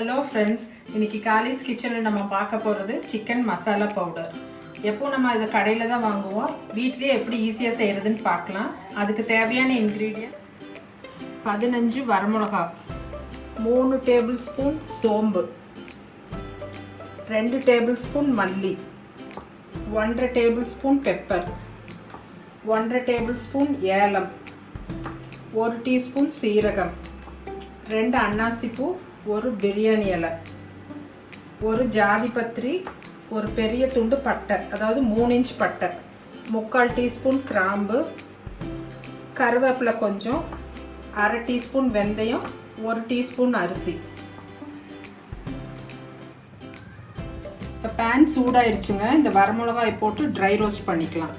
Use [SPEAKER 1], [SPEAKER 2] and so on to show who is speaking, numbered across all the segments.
[SPEAKER 1] Hello friends, இன்னைக்கு Kallis கிச்சனில் நம்ம பார்க்க போகிறது சிக்கன் மசாலா பவுடர். எப்போ நம்ம இதை கடையில் தான் வாங்குவோம், வீட்லேயே எப்படி ஈஸியாக செய்கிறதுன்னு பார்க்கலாம். அதுக்கு தேவையான இன்க்ரீடியன்ட் 15 வரமிளகா, 3 டேபிள் ஸ்பூன் சோம்பு, 2 டேபிள் ஸ்பூன் மல்லி, 1.5 table spoon pepper, 1.5 table spoon ஏலம், 1 டீஸ்பூன் சீரகம், 2 அன்னாசிப்பூ, 1 பிரியாணி இலை, 1 ஜாதி பத்திரி, ஒரு பெரிய துண்டு பட்டை, அதாவது 3 இன்ச் பட்டை, 3/4 டீஸ்பூன் கிராம்பு, கருவேப்பிலை கொஞ்சம், 1/2 டீஸ்பூன் வெந்தயம், 1 டீஸ்பூன் அரிசி. இப்போ பேன் சூடாயிருச்சுங்க. இந்த வரமிளகாய் போட்டு ட்ரை ரோஸ்ட் பண்ணிக்கலாம்.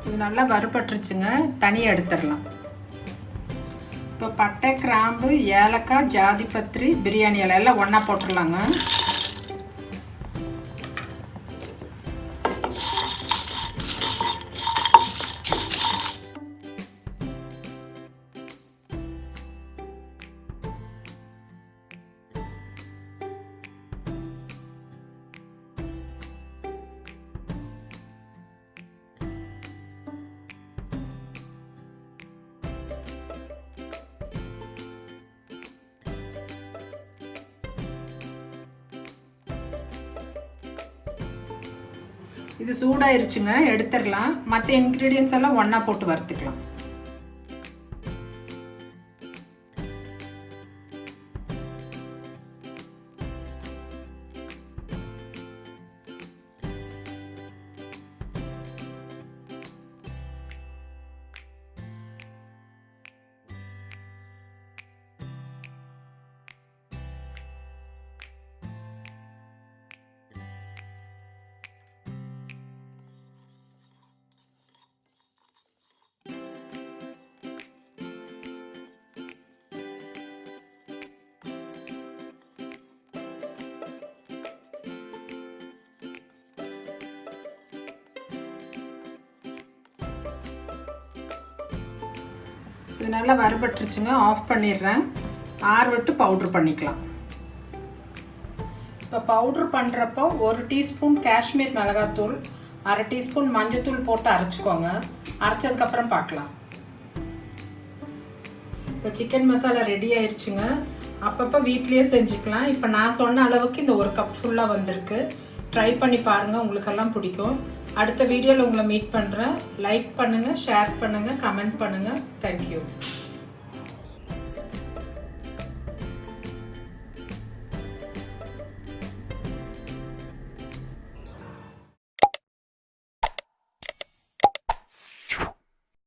[SPEAKER 1] இது நல்லா வறுபட்டுருச்சுங்க, தனியாக எடுத்துடலாம். இப்போ பட்டை, கிராம்பு, ஏலக்காய், ஜாதி பத்திரி, பிரியாணி இலை எல்லாம் ஒன்றா போட்டுடலாங்க. இது சூடாயிருச்சுங்க, எடுத்துடலாம். மற்ற இன்க்ரீடியன்ஸ் எல்லாம் ஒன்றா போட்டு வறுத்துக்கலாம். இது நல்லா வறுபட்டுருச்சுங்க, ஆஃப் பண்ணிடுறேன். ஆறுவிட்டு பவுட்ரு பண்ணிக்கலாம். இப்போ பவுட்ரு பண்ணுறப்போ 1 டீஸ்பூன் காஷ்மீர் மிளகாத்தூள், 1/2 டீஸ்பூன் மஞ்சத்தூள் போட்டு அரைச்சிக்கோங்க. அரைச்சதுக்கப்புறம் பார்க்கலாம். இப்போ சிக்கன் மசாலா ரெடி ஆயிடுச்சுங்க. அப்பப்போ வீட்லேயே செஞ்சுக்கலாம். இப்போ நான் சொன்ன அளவுக்கு இந்த 1 கப் ஃபுல்லாக வந்திருக்கு. ட்ரை பண்ணி பாருங்கள், உங்களுக்கெல்லாம் பிடிக்கும். அடுத்த வீடியோவில் உங்களை மீட் பண்ணுறேன். லைக் பண்ணுங்கள், ஷேர் பண்ணுங்கள், கமெண்ட் பண்ணுங்கள். தேங்க்யூ.